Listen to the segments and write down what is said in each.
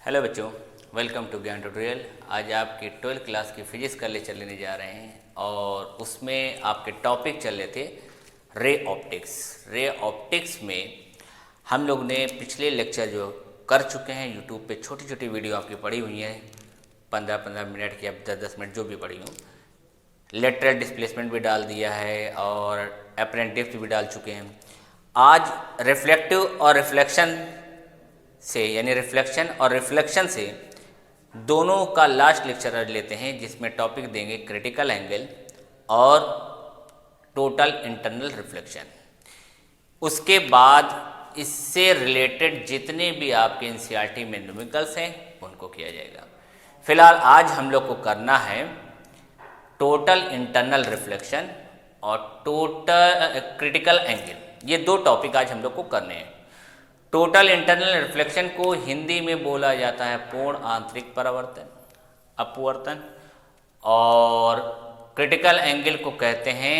Hello बच्चों, welcome to ज्ञान tutorial. आज आपकी 12th क्लास की फिजिक्स का लेक्चर लेने जा रहे हैं और उसमें आपके टॉपिक चल रहे थे रे ऑप्टिक्स। रे ऑप्टिक्स में हम लोग ने पिछले लेक्चर जो कर चुके हैं, यूट्यूब पे छोटी छोटी वीडियो आपकी पड़ी हुई हैं, 15-15 मिनट की, अब 10-10 मिनट जो भी पड़ी हूँ। लेटरल डिस्प्लेसमेंट भी डाल दिया है और अपरेंट डिप्थ भी डाल चुके हैं। आज रिफ्लेक्टिव और रिफ्लेक्शन से, यानी रिफ्लेक्शन और रिफ्लेक्शन से दोनों का लास्ट लेक्चर लेते हैं, जिसमें टॉपिक देंगे क्रिटिकल एंगल और टोटल इंटरनल रिफ्लेक्शन। उसके बाद इससे रिलेटेड जितने भी आपके एनसीईआरटी में न्यूमेरिकल्स हैं उनको किया जाएगा। फिलहाल आज हम लोग को करना है टोटल इंटरनल रिफ्लेक्शन और टोटल क्रिटिकल एंगल। ये दो टॉपिक आज हम लोग को करने हैं। टोटल इंटरनल रिफ्लेक्शन को हिंदी में बोला जाता है पूर्ण आंतरिक परावर्तन, अपवर्तन, और क्रिटिकल एंगल को कहते हैं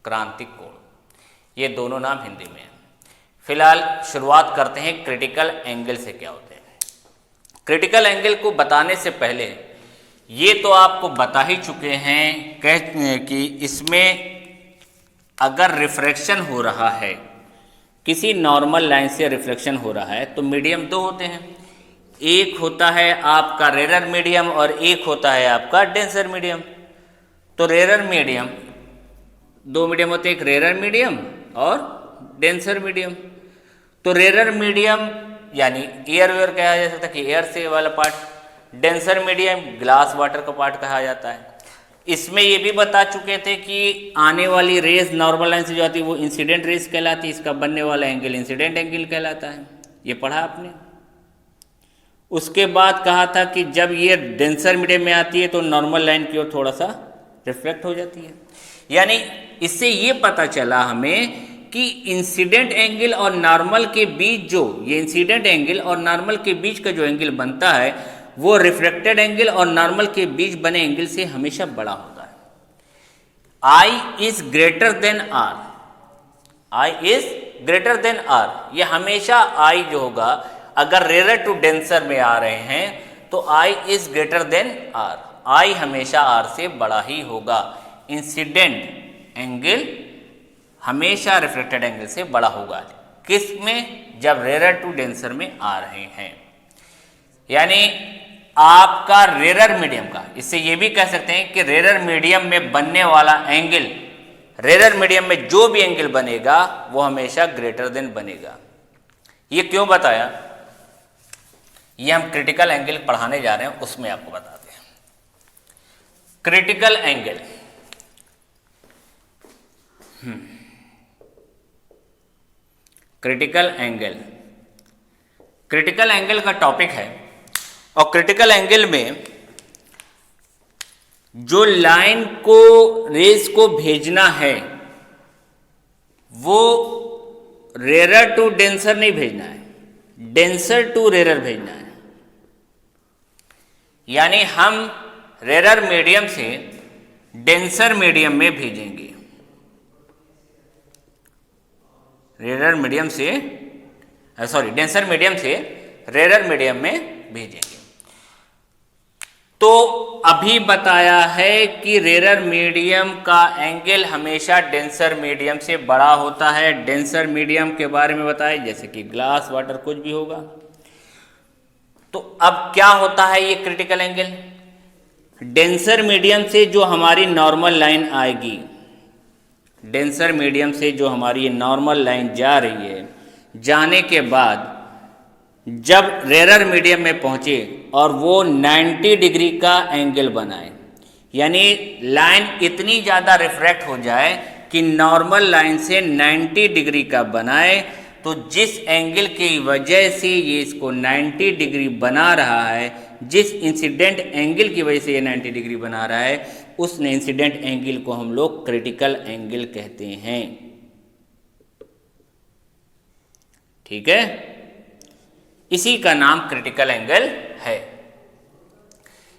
क्रांतिक कोण। ये दोनों नाम हिंदी में हैं। फिलहाल शुरुआत करते हैं क्रिटिकल एंगल से क्या होते हैं। क्रिटिकल एंगल को बताने से पहले ये तो आपको बता ही चुके हैं कि इसमें अगर रिफ्रैक्शन हो रहा है, किसी नॉर्मल लाइन से रिफ्लेक्शन हो रहा है, तो मीडियम दो होते हैं। एक होता है आपका रेरर मीडियम और एक होता है आपका डेंसर मीडियम। तो रेरर मीडियम, दो मीडियम होते हैं, एक रेरर मीडियम और डेंसर मीडियम। तो रेरर मीडियम यानी एयर वेयर कहा जा सकता है कि एयर से वाला part. Denser medium glass water का पार्ट कहा जाता है। इसमें ये भी बता चुके थे कि आने वाली रेज नॉर्मल लाइन से जो आती है वो इंसिडेंट रेज कहलाती है। इसका बनने वाला एंगल इंसिडेंट एंगल कहलाता है। ये पढ़ा आपने। उसके बाद कहा था कि जब ये डेंसर मीडियम में आती है तो नॉर्मल लाइन की ओर थोड़ा सा रिफ्लेक्ट हो जाती है। यानी इससे ये पता चला हमें कि इंसिडेंट एंगल और नॉर्मल के बीच जो ये इंसिडेंट एंगल और नॉर्मल के बीच का जो एंगल बनता है वो रिफ्लेक्टेड एंगल और नॉर्मल के बीच बने एंगल से हमेशा बड़ा होता है। I is greater than R. I is greater than R. ये हमेशा I जो होगा, अगर रेरर टू डेंसर में आ रहे हैं तो I is greater than R. I हमेशा R से बड़ा ही होगा। इंसिडेंट एंगल हमेशा रिफ्लेक्टेड एंगल से बड़ा होगा। किस में? जब रेरर टू डेंसर में आ रहे हैं। यानी आपका रेरर मीडियम का, इससे ये भी कह सकते हैं कि रेरर मीडियम में बनने वाला एंगल, रेरर मीडियम में जो भी एंगल बनेगा वो हमेशा ग्रेटर देन बनेगा। ये क्यों बताया? ये हम क्रिटिकल एंगल पढ़ाने जा रहे हैं, उसमें आपको बताते हैं। Critical angle, critical angle, critical angle का टॉपिक है। और क्रिटिकल एंगल में जो लाइन को, रेज को भेजना है वो रेरर टू डेंसर नहीं भेजना है, डेंसर टू रेरर भेजना है। यानी हम रेरर मीडियम से डेंसर मीडियम में भेजेंगे। रेरर मीडियम से, सॉरी, डेंसर मीडियम से रेरर मीडियम में भेजेंगे। तो अभी बताया है कि रेरर मीडियम का एंगल हमेशा डेंसर मीडियम से बड़ा होता है। डेंसर मीडियम के बारे में बताया, जैसे कि ग्लास, वाटर, कुछ भी होगा। तो अब क्या होता है ये क्रिटिकल एंगल? डेंसर मीडियम से जो हमारी नॉर्मल लाइन आएगी, डेंसर मीडियम से जो हमारी ये नॉर्मल लाइन जा रही है, जाने के बाद जब रेरर मीडियम में पहुंचे और वो 90 डिग्री का एंगल बनाए, यानी लाइन इतनी ज़्यादा रिफ्रैक्ट हो जाए कि नॉर्मल लाइन से 90 डिग्री का बनाए, तो जिस एंगल की वजह से ये इसको 90 डिग्री बना रहा है, जिस इंसिडेंट एंगल की वजह से ये 90 डिग्री बना रहा है, उस इंसिडेंट एंगल को हम लोग क्रिटिकल एंगल कहते हैं। ठीक है, इसी का नाम क्रिटिकल एंगल है।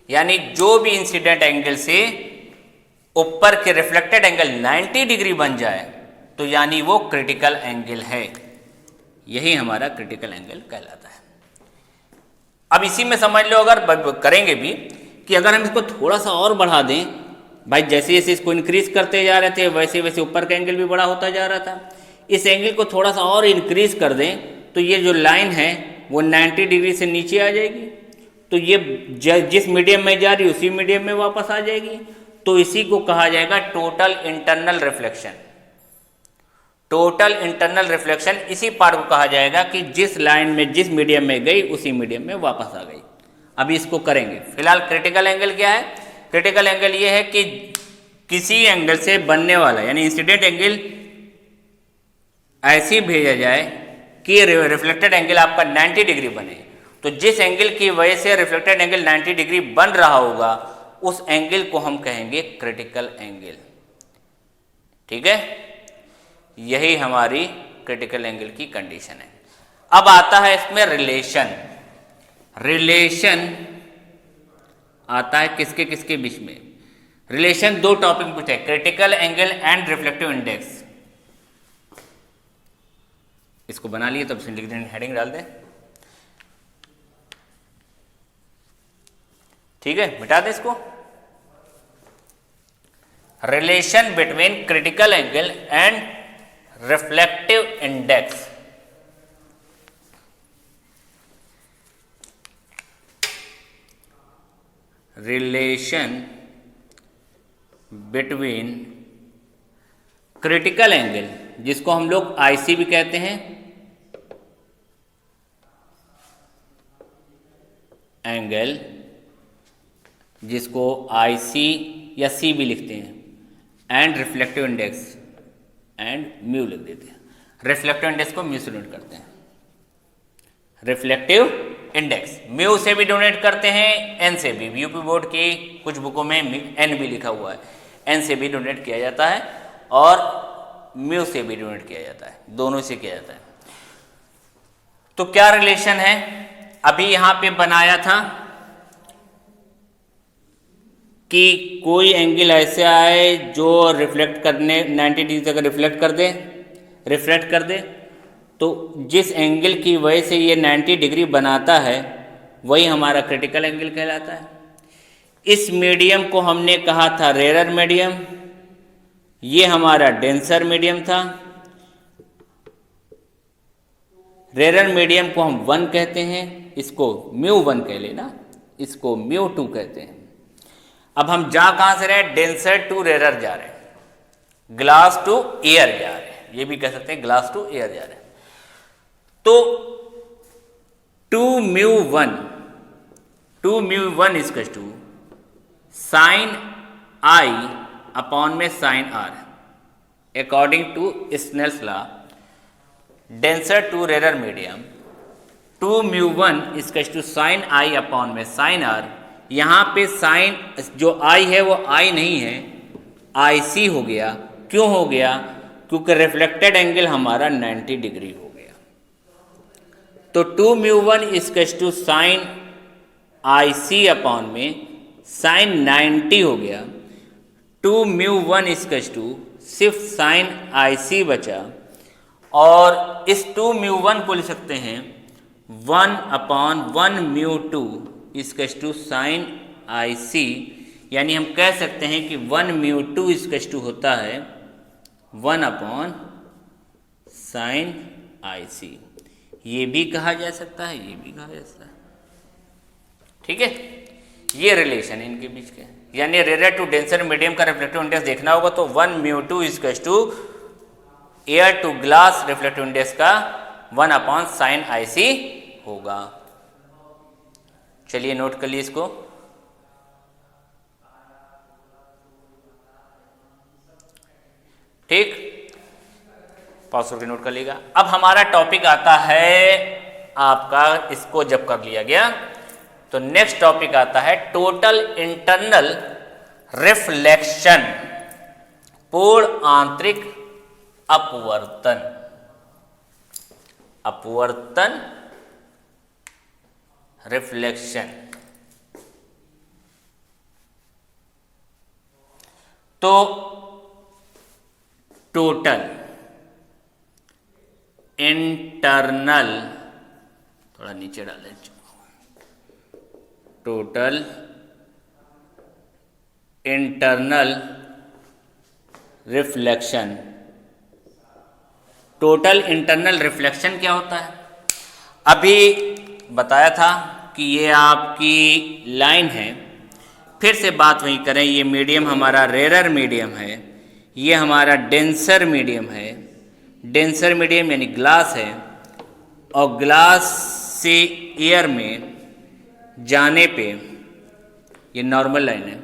यानी जो भी इंसिडेंट एंगल से ऊपर के रिफ्लेक्टेड एंगल 90 डिग्री बन जाए तो यानी वो क्रिटिकल एंगल है। यही हमारा क्रिटिकल एंगल कहलाता है। अब इसी में समझ लो, अगर करेंगे भी कि अगर हम इसको थोड़ा सा और बढ़ा दें, भाई जैसे जैसे इसको इंक्रीज करते जा रहे थे वैसे वैसे ऊपर का एंगल भी बड़ा होता जा रहा था, इस एंगल को थोड़ा सा और इंक्रीज कर दें तो ये जो लाइन है वो 90 डिग्री से नीचे आ जाएगी, तो ये जिस मीडियम में जा रही उसी मीडियम में वापस आ जाएगी। तो इसी को कहा जाएगा total internal reflection. Total internal reflection इसी पार्ट को कहा जाएगा कि जिस लाइन में जिस मीडियम में गई उसी मीडियम में वापस आ गई। अभी इसको करेंगे। फिलहाल क्रिटिकल एंगल क्या है? क्रिटिकल एंगल ये है कि किसी एंगल से बनने वाला यानी इंसिडेंट एंगल ऐसी भेजा जाए कि रिफ्लेक्टेड एंगल आपका 90 डिग्री बने। तो जिस एंगल की वजह से रिफ्लेक्टेड एंगल 90 डिग्री बन रहा होगा उस एंगल को हम कहेंगे क्रिटिकल एंगल। ठीक है, यही हमारी क्रिटिकल एंगल की कंडीशन है। अब आता है इसमें रिलेशन। रिलेशन आता है किसके किसके बीच में? रिलेशन दो टॉपिक पूछे, critical angle and reflective index. इसको बना लिए, तब लिख दें, हेडिंग डाल दें। ठीक है, मिटा दें इसको। Relation between critical angle and reflective index. Relation between critical angle, जिसको हम लोग आईसी भी कहते हैं, एंगल जिसको आईसी या सी भी लिखते हैं, and reflective index, and mu लिख देते हैं। रिफ्लेक्टिव इंडेक्स को म्यू से डोनेट करते हैं। रिफ्लेक्टिव इंडेक्स म्यू से भी डोनेट करते हैं, एन से भी। यूपी बोर्ड की कुछ बुकों में एन भी लिखा हुआ है, एन से भी डोनेट किया जाता है और म्यू से भी डोनेट किया जाता है, दोनों से किया जाता है। तो क्या रिलेशन है? अभी यहां पे बनाया था कि कोई एंगल ऐसे आए जो रिफ्लेक्ट करने 90 डिग्री तक रिफ्लेक्ट कर दे, तो जिस एंगल की वजह से ये 90 डिग्री बनाता है वही हमारा क्रिटिकल एंगल कहलाता है। इस मीडियम को हमने कहा था रेरर मीडियम, ये हमारा डेंसर मीडियम था। रेरर मीडियम को हम 1 कहते हैं, इसको μ1 कह लेना, इसको μ2 कहते हैं। अब हम जा कहां से रहे? डेंसर टू रेरर जा रहे हैं, ग्लास टू एयर जा रहे हैं, ये भी कह सकते हैं ग्लास टू एयर जा रहे हैं। तो 2μ1 is to sine i upon में sine r, according to Snell's law. Denser to rarer medium 2μ1 is to sine i upon में साइन आर। यहां पे साइन जो आई है वो आई नहीं है, आई सी हो गया। क्यों हो गया? क्योंकि रिफ्लेक्टेड एंगल हमारा 90 डिग्री हो गया। तो 2μ1 is to sine i c upon में साइन 90 हो गया। 2μ1 इज टू सिर्फ साइन आई सी बचा, और इस 2μ1 को लिख सकते हैं 1/1μ2 is to sine i c, यानी हम कह सकते हैं कि 1μ2 इज टू होता है 1/sin आई सी। ये भी कहा जा सकता है, ये भी कहा जा सकता है। ठीक है, ये रिलेशन है इनके बीच के। यानी रेरर टू डेंसर मीडियम का रिफ्लेक्टिव इंडेक्स देखना होगा तो 1μ2 is to air to glass reflective index का 1/sin आई सी होगा। चलिए नोट कर लिए इसको। ठीक, पॉज करके नोट कर लीजिएगा। अब हमारा टॉपिक आता है आपका, इसको जब कर लिया गया तो नेक्स्ट टॉपिक आता है टोटल इंटरनल रिफ्लेक्शन, पूर्ण आंतरिक अपवर्तन। अपवर्तन रिफ्लेक्शन। तो टोटल इंटरनल, थोड़ा नीचे डालें, total internal reflection. Total internal reflection क्या होता है? अभी बताया था कि ये आपकी लाइन है। फिर से बात वही करें, ये मीडियम हमारा रेरर मीडियम है, ये हमारा डेंसर मीडियम है। डेंसर मीडियम यानी ग्लास है, और ग्लास से एयर में जाने पे ये नॉर्मल लाइन है।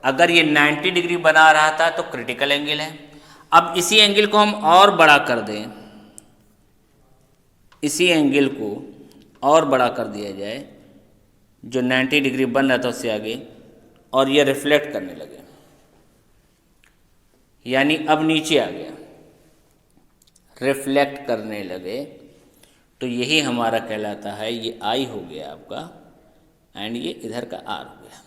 अगर ये 90 डिग्री बना रहा था तो क्रिटिकल एंगल है। अब इसी एंगल को हम और बड़ा कर दें, इसी एंगल को और बड़ा कर दिया जाए, जो 90 डिग्री बन रहा था उससे आगे, और ये रिफ्लेक्ट करने लगे, यानी अब नीचे आ गया, रिफ्लेक्ट करने लगे, तो यही हमारा कहलाता है, ये आई हो गया आपका, एंड ये इधर का आर हो गया।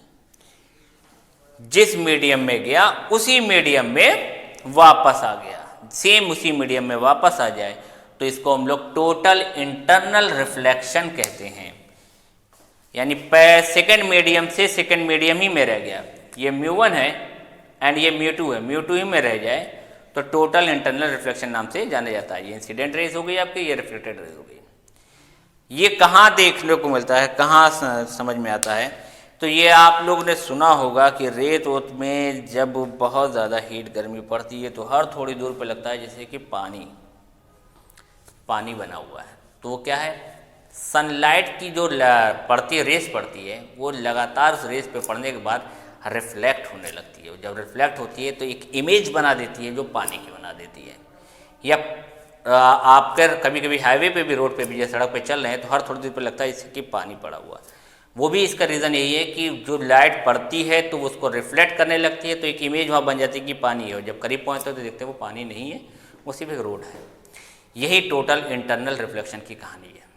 जिस मीडियम में गया उसी मीडियम में वापस आ गया, सेम उसी मीडियम में वापस आ जाए तो इसको हम लोग टोटल इंटरनल रिफ्लेक्शन कहते हैं। यानी सेकंड मीडियम से सेकंड मीडियम ही में रह गया, ये μ1 है एंड ये μ2 है, μ2 ही में रह जाए तो टोटल इंटरनल रिफ्लेक्शन नाम से जाना जाता है। ये इंसिडेंट रेज हो गई आपकी, ये रिफ्लेक्टेड रेज हो गई। ये कहाँ देखने को मिलता है, कहाँ समझ में आता है? तो ये आप लोग ने सुना होगा कि रेत वोत में जब बहुत ज़्यादा हीट गर्मी पड़ती है तो हर थोड़ी दूर पे लगता है जैसे कि पानी बना हुआ है। तो वो क्या है, सनलाइट की जो पड़ती है, रेस पड़ती है, वो लगातार उस रेस पे पड़ने के बाद रिफ्लेक्ट होने लगती है। जब रिफ्लेक्ट होती है तो एक इमेज बना देती है जो पानी की बना देती है। या आपके कभी कभी हाईवे पे भी, रोड पे भी, या सड़क पे चल रहे हैं तो हर थोड़ी देर पे लगता है जैसे कि पानी पड़ा हुआ। वो भी इसका रीज़न यही है कि जो लाइट पड़ती है तो उसको रिफ्लेक्ट करने लगती है, तो एक इमेज वहाँ बन जाती है कि पानी है, और जब करीब पहुँचते तो देखते हैं वो पानी नहीं है, वो सिर्फ एक रोड है। यही टोटल इंटरनल रिफ्लेक्शन की कहानी है।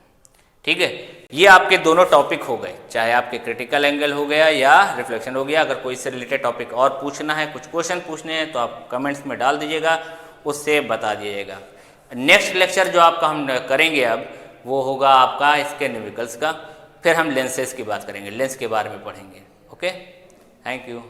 ठीक है, ये आपके दोनों टॉपिक हो गए, चाहे आपके क्रिटिकल एंगल हो गया या रिफ्लेक्शन हो गया। अगर कोई इससे रिलेटेड टॉपिक और पूछना है, कुछ क्वेश्चन पूछने हैं, तो आप कमेंट्स में डाल दीजिएगा, उससे बता दीजिएगा। नेक्स्ट लेक्चर जो आपका हम करेंगे अब, वो होगा आपका इसके न्यूमेरिकल्स का। फिर हम लेंसेज की बात करेंगे, लेंस के बारे में पढ़ेंगे। Okay, thank you.